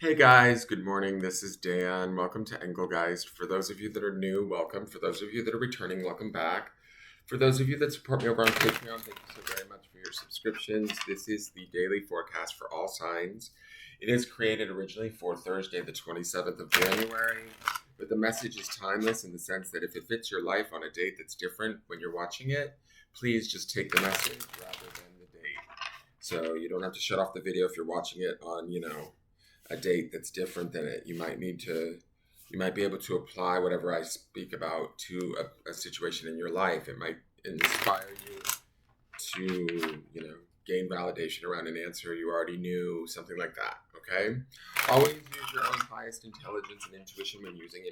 Hey guys, good morning. This is Dan. Welcome to Engelgeist. For those of you that are new, welcome. For those of you that are returning, welcome back. For those of you that support me over on Patreon, thank you so very much for your subscriptions. This is the daily forecast for all signs. It is created originally for Thursday, the 27th of January, but the message is timeless in the sense that if it fits your life on a date that's different when you're watching it, please just take the message rather than the date. So you don't have to shut off the video if you're watching it on, a date that's different than it. You might be able to apply whatever I speak about to a situation in your life. It might inspire you to, gain validation around an answer you already knew, something like that. Okay. Always use your own highest intelligence and intuition when using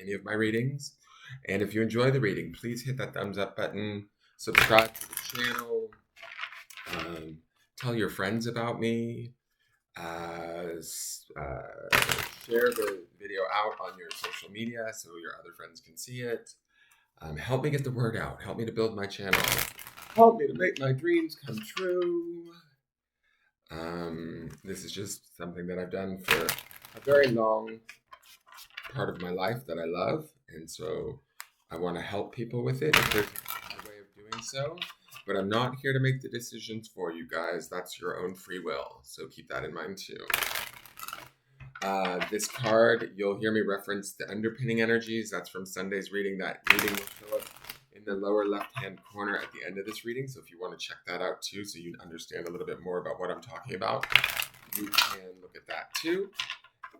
any of my readings. And if you enjoy the reading, please hit that thumbs up button, subscribe to the channel, tell your friends about me. Share the video out on your social media so your other friends can see it. Help me get the word out. Help me to build my channel. Help me to make my dreams come true. This is just something that I've done for a very long part of my life that I love, and so I want to help people with it if there's a way of doing so. But I'm not here to make the decisions for you guys. That's your own free will. So keep that in mind too. This card, you'll hear me reference the underpinning energies. That's from Sunday's reading. That reading will show up in the lower left-hand corner at the end of this reading. So if you want to check that out too, so you understand a little bit more about what I'm talking about, you can look at that too.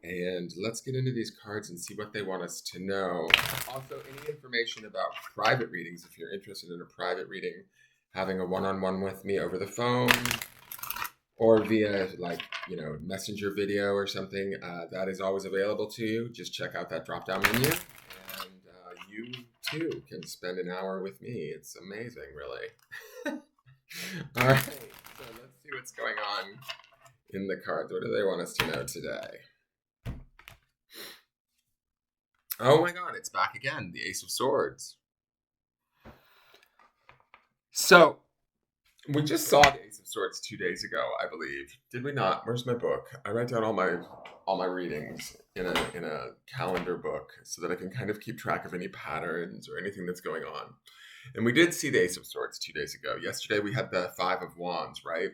And let's get into these cards and see what they want us to know. Also, any information about private readings, if you're interested in a private reading, having a one-on-one with me over the phone or via messenger video or something, that is always available to you. Just check out that drop-down menu, and you too can spend an hour with me. It's amazing, really. All right, so let's see what's going on in the cards. What do they want us to know today? Oh my God, it's back again, the Ace of Swords. So, we just saw the Ace of Swords 2 days ago, I believe. Did we not? Where's my book? I write down all my readings in a calendar book so that I can kind of keep track of any patterns or anything that's going on. And we did see the Ace of Swords 2 days ago. Yesterday we had the Five of Wands, right?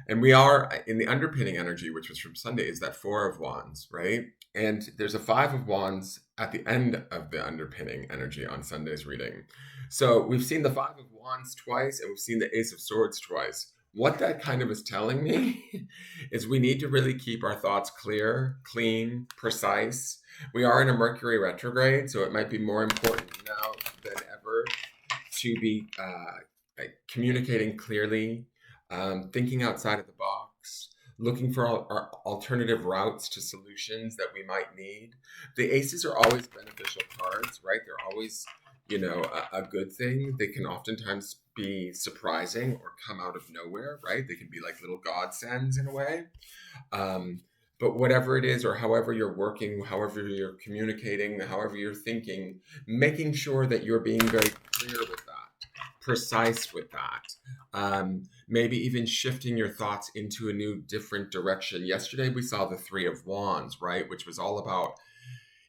And we are in the underpinning energy, which was from Sunday, is that Four of Wands, right? And there's a Five of Wands at the end of the underpinning energy on Sunday's reading. So we've seen the Five of Wands twice, and we've seen the Ace of Swords twice. What that kind of is telling me is we need to really keep our thoughts clear, clean, precise. We are in a Mercury retrograde, so it might be more important now than ever to be communicating clearly, thinking outside of the box, looking for our alternative routes to solutions that we might need. The aces are always beneficial cards, right? They're always, a good thing. They can oftentimes be surprising or come out of nowhere, right? They can be like little godsends in a way. But whatever it is, or however you're working, however you're communicating, however you're thinking, making sure that you're being very clear with that, precise with that. Maybe even shifting your thoughts into a new, different direction. Yesterday, we saw the Three of Wands, right? Which was all about,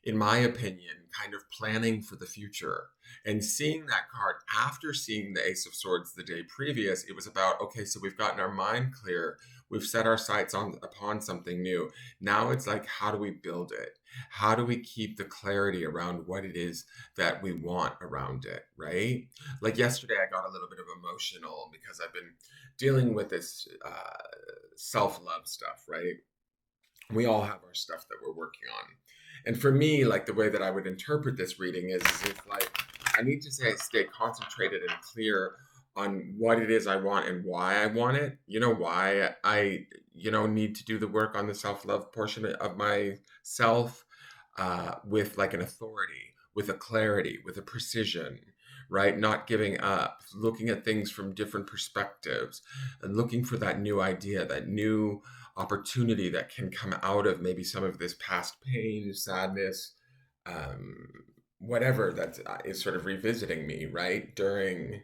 in my opinion, kind of planning for the future. And seeing that card after seeing the Ace of Swords the day previous, it was about, okay, so we've gotten our mind clear. We've set our sights upon something new. Now it's like, how do we build it? How do we keep the clarity around what it is that we want around it, right? Like yesterday, I got a little bit of emotional because I've been dealing with this self-love stuff, right? We all have our stuff that we're working on. And for me, like the way that I would interpret this reading is like, I need to stay concentrated and clear on what it is I want and why I want it. Why I, need to do the work on the self-love portion of myself with like an authority, with a clarity, with a precision, right? Not giving up, looking at things from different perspectives and looking for that new idea, that new opportunity that can come out of maybe some of this past pain, sadness, whatever that is sort of revisiting me, right? During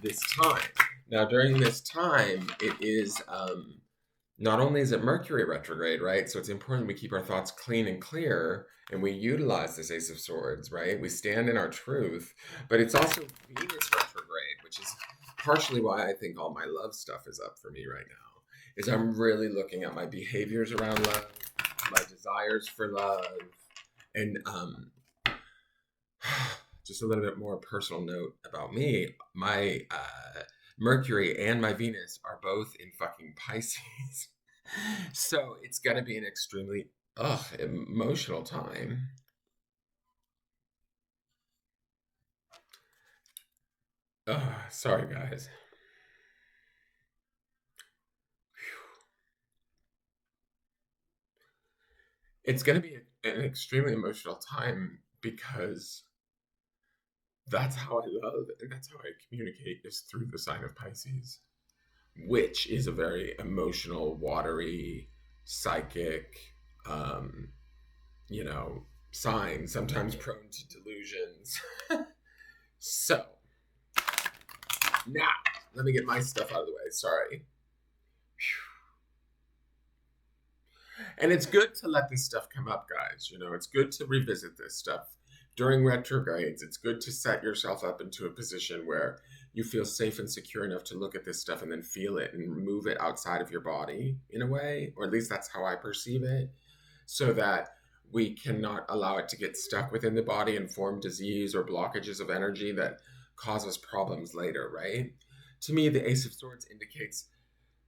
this time. Now, during this time, it is not only is it Mercury retrograde, right? So it's important we keep our thoughts clean and clear and we utilize this Ace of Swords, right? We stand in our truth, but it's also Venus retrograde, which is partially why I think all my love stuff is up for me right now. Is I'm really looking at my behaviors around love, my desires for love, and just a little bit more personal note about me. My Mercury and my Venus are both in fucking Pisces. So it's going to be an extremely emotional time. Sorry, guys. It's going to be an extremely emotional time because that's how I love and that's how I communicate is through the sign of Pisces, which is a very emotional, watery, psychic, um, you know, sign, sometimes prone to delusions. So now, let me get my stuff out of the way. Sorry. And it's good to let this stuff come up, guys. You know, it's good to revisit this stuff during retrogrades. It's good to set yourself up into a position where you feel safe and secure enough to look at this stuff and then feel it and move it outside of your body in a way, or at least that's how I perceive it, so that we cannot allow it to get stuck within the body and form disease or blockages of energy that cause us problems later, right? To me, the Ace of Swords indicates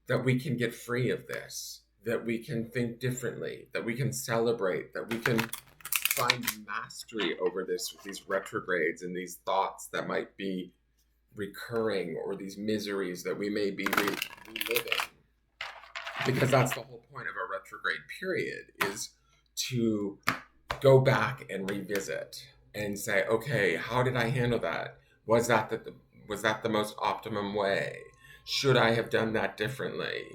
that we can get free of this, that we can think differently, that we can celebrate, that we can find mastery over these retrogrades and these thoughts that might be recurring or these miseries that we may be reliving. Because that's the whole point of a retrograde period, is to go back and revisit and say, okay, how did I handle that? Was that the most optimum way? Should I have done that differently?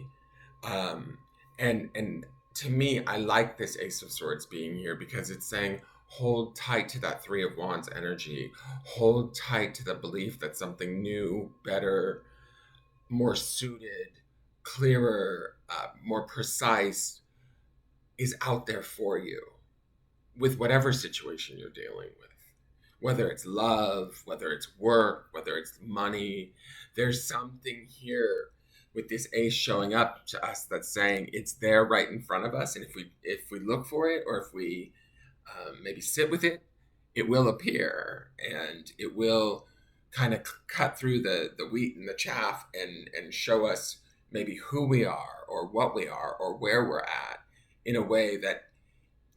Um, and to me, I like this Ace of Swords being here because it's saying hold tight to that Three of Wands energy. Hold tight to the belief that something new, better, more suited, clearer, more precise is out there for you with whatever situation you're dealing with. Whether it's love, whether it's work, whether it's money, there's something here with this ace showing up to us that's saying it's there right in front of us, and if we look for it, or if we maybe sit with it, it will appear and it will kind of cut through the wheat and the chaff and show us maybe who we are or what we are or where we're at in a way that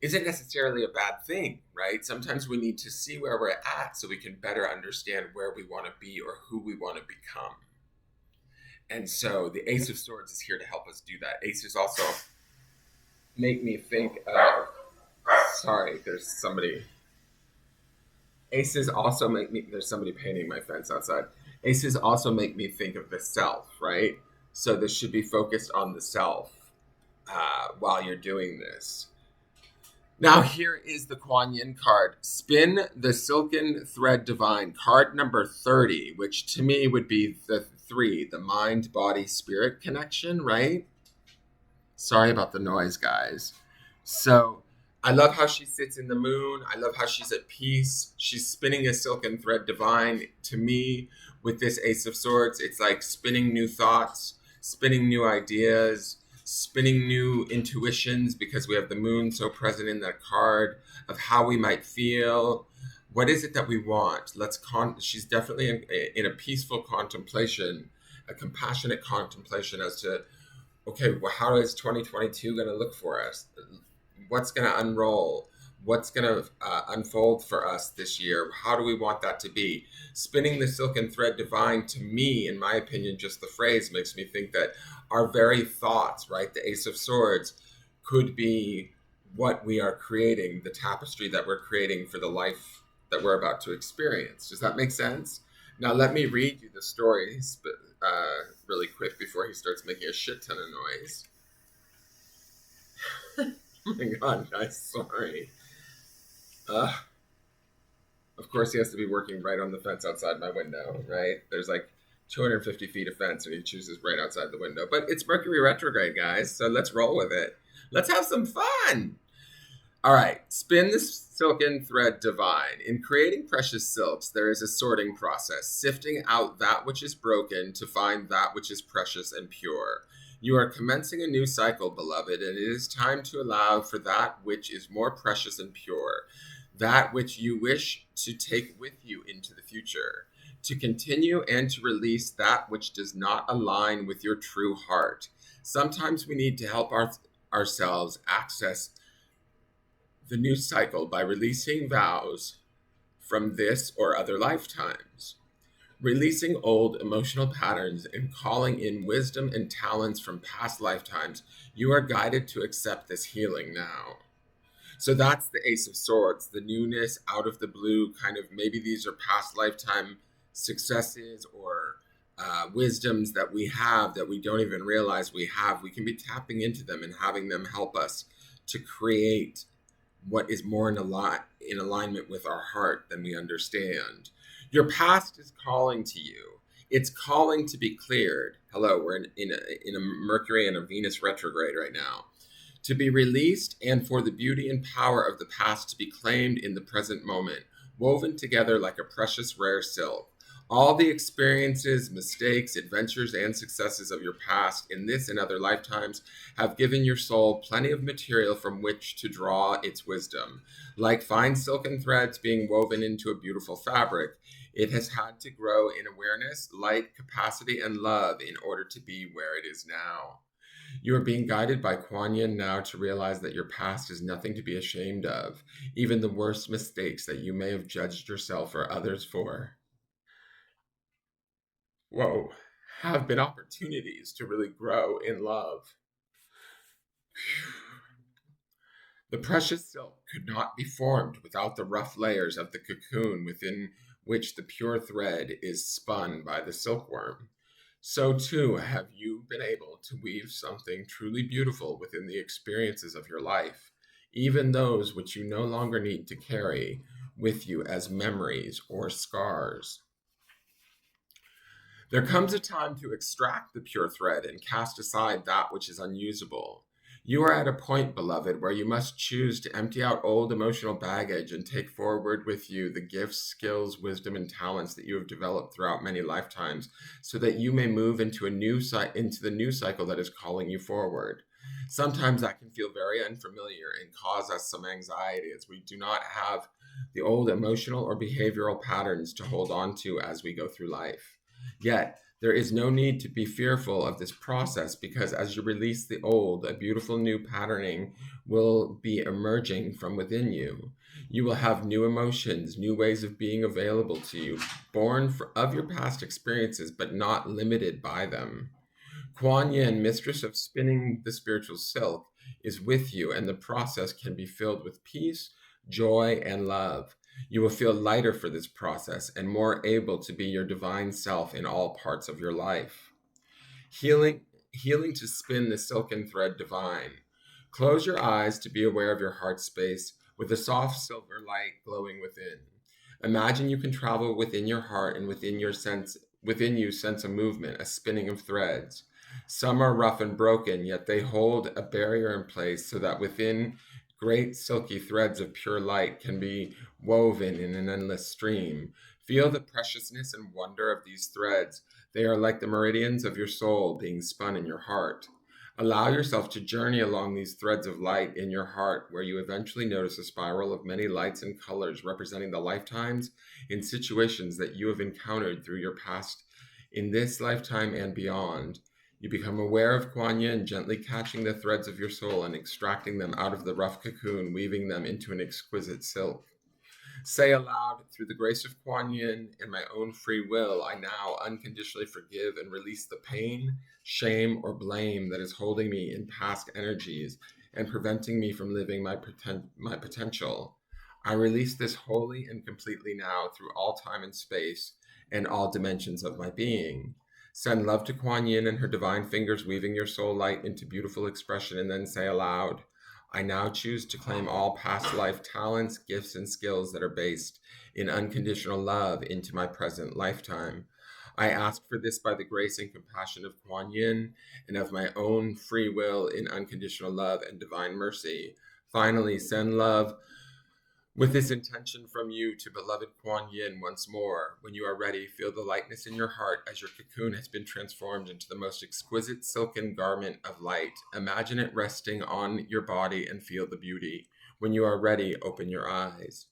isn't necessarily a bad thing, right? Sometimes we need to see where we're at so we can better understand where we want to be or who we want to become. And so the Ace of Swords is here to help us do that. Aces also make me think of, sorry, there's somebody. Aces also make me, there's somebody painting my fence outside. Aces also make me think of the self, right? So this should be focused on the self while you're doing this. Now here is the Kuan Yin card. Spin the Silken Thread Divine, card number 30, which to me would be the 3, the mind, body, spirit connection, right? Sorry about the noise, guys. So I love how she sits in the moon. I love how she's at peace. She's spinning a silken thread divine. To me, with this Ace of Swords, it's like spinning new thoughts, spinning new ideas, spinning new intuitions, because we have the moon so present in that card of how we might feel. What is it that we want? She's definitely in a peaceful contemplation, a compassionate contemplation as to, okay, well, how is 2022 going to look for us? What's going to unroll? What's going to unfold for us this year? How do we want that to be? Spinning the silken thread divine, to me, in my opinion, just the phrase makes me think that our very thoughts, right, the Ace of Swords, could be what we are creating, the tapestry that we're creating for the life that we're about to experience. Does that make sense? Now, let me read you the story really quick before he starts making a shit ton of noise. Oh my god, guys, sorry. Of course, he has to be working right on the fence outside my window, right? There's like 250 feet of fence, and he chooses right outside the window. But it's Mercury retrograde, guys, so let's roll with it. Let's have some fun. All right, spin the silken thread divine. In creating precious silks, there is a sorting process, sifting out that which is broken to find that which is precious and pure. You are commencing a new cycle, beloved, and it is time to allow for that which is more precious and pure, that which you wish to take with you into the future, to continue and to release that which does not align with your true heart. Sometimes we need to help ourselves access the new cycle by releasing vows from this or other lifetimes, releasing old emotional patterns and calling in wisdom and talents from past lifetimes. You are guided to accept this healing now. So that's the Ace of Swords, the newness out of the blue, kind of maybe these are past lifetime successes or wisdoms that we have that we don't even realize we have. We can be tapping into them and having them help us to create what is more in alignment with our heart than we understand. Your past is calling to you. It's calling to be cleared. Hello, we're in a Mercury and a Venus retrograde right now. To be released and for the beauty and power of the past to be claimed in the present moment, woven together like a precious rare silk. All the experiences, mistakes, adventures, and successes of your past in this and other lifetimes have given your soul plenty of material from which to draw its wisdom. Like fine silken threads being woven into a beautiful fabric, it has had to grow in awareness, light, capacity, and love in order to be where it is now. You are being guided by Kuan Yin now to realize that your past is nothing to be ashamed of, even the worst mistakes that you may have judged yourself or others for. Whoa, have been opportunities to really grow in love. The precious silk could not be formed without the rough layers of the cocoon within which the pure thread is spun by the silkworm. So too have you been able to weave something truly beautiful within the experiences of your life, even those which you no longer need to carry with you as memories or scars. There comes a time to extract the pure thread and cast aside that which is unusable. You are at a point, beloved, where you must choose to empty out old emotional baggage and take forward with you the gifts, skills, wisdom, and talents that you have developed throughout many lifetimes, so that you may move into into the new cycle that is calling you forward. Sometimes that can feel very unfamiliar and cause us some anxiety as we do not have the old emotional or behavioral patterns to hold on to as we go through life. Yet, there is no need to be fearful of this process because as you release the old, a beautiful new patterning will be emerging from within you. You will have new emotions, new ways of being available to you, of your past experiences, but not limited by them. Kuan Yin, mistress of spinning the spiritual silk, is with you, and the process can be filled with peace, joy, and love. You will feel lighter for this process and more able to be your divine self in all parts of your life. Healing, healing to spin the silken thread divine. Close your eyes to be aware of your heart space with a soft silver light glowing within. Imagine you can travel within your heart and within you sense a movement, a spinning of threads. Some are rough and broken, yet they hold a barrier in place so that within great silky threads of pure light can be woven in an endless stream. Feel the preciousness and wonder of these threads. They are like the meridians of your soul being spun in your heart. Allow yourself to journey along these threads of light in your heart, where you eventually notice a spiral of many lights and colors representing the lifetimes and situations that you have encountered through your past in this lifetime and beyond. You become aware of Kuan Yin gently catching the threads of your soul and extracting them out of the rough cocoon, weaving them into an exquisite silk. Say aloud, through the grace of Kuan Yin and my own free will, I now unconditionally forgive and release the pain, shame, or blame that is holding me in past energies and preventing me from living my potential. I release this wholly and completely now through all time and space and all dimensions of my being. Send love to Kuan Yin and her divine fingers weaving your soul light into beautiful expression, and then say aloud, I now choose to claim all past life talents, gifts, and skills that are based in unconditional love into my present lifetime. I ask for this by the grace and compassion of Kuan Yin and of my own free will in unconditional love and divine mercy. Finally, send love with this intention from you to beloved Kuan Yin once more. When you are ready, feel the lightness in your heart as your cocoon has been transformed into the most exquisite silken garment of light. Imagine it resting on your body and feel the beauty. When you are ready, open your eyes.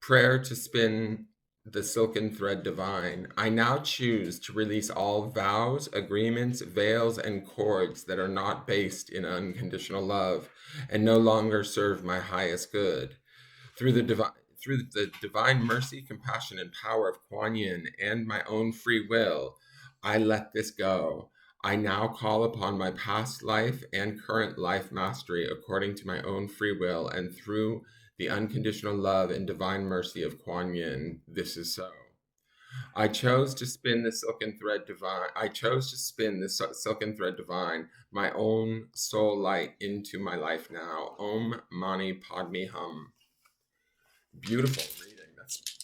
Prayer to spin the silken thread divine. I now choose to release all vows, agreements, veils, and cords that are not based in unconditional love and no longer serve my highest good. Through the divine mercy, compassion, and power of Kuan Yin and my own free will, I let this go. I now call upon my past life and current life mastery according to my own free will and through the unconditional love and divine mercy of Kuan Yin. This is so. I chose to spin the silken thread divine. I chose to spin the silken thread divine, my own soul light into my life now. Om Mani Padme Hum. Beautiful reading.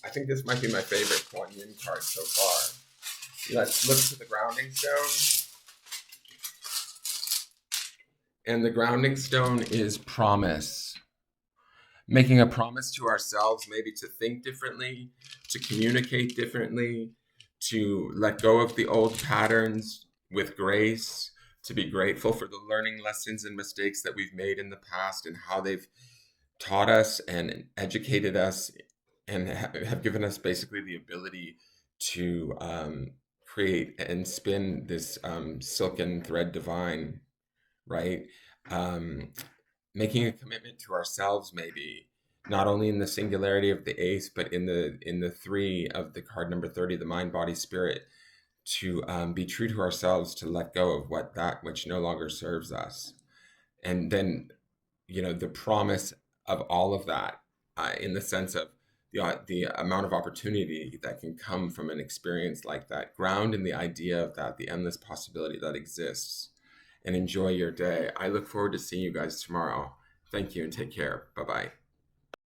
I think this might be my favorite Kuan Yin card so far. Let's look to the grounding stone. And the grounding stone is promise. Making a promise to ourselves, maybe to think differently, to communicate differently, to let go of the old patterns with grace, to be grateful for the learning lessons and mistakes that we've made in the past and how they've taught us and educated us and have given us basically the ability to create and spin this silken thread divine, right? Making a commitment to ourselves, maybe not only in the singularity of the ace, but in the three of the card number 30, the mind, body, spirit, to be true to ourselves, to let go of that which no longer serves us, and then the promise of all of that, in the sense of the amount of opportunity that can come from an experience like that. Ground in the idea of that, the endless possibility that exists, and enjoy your day. I look forward to seeing you guys tomorrow. Thank you and take care. Bye-bye.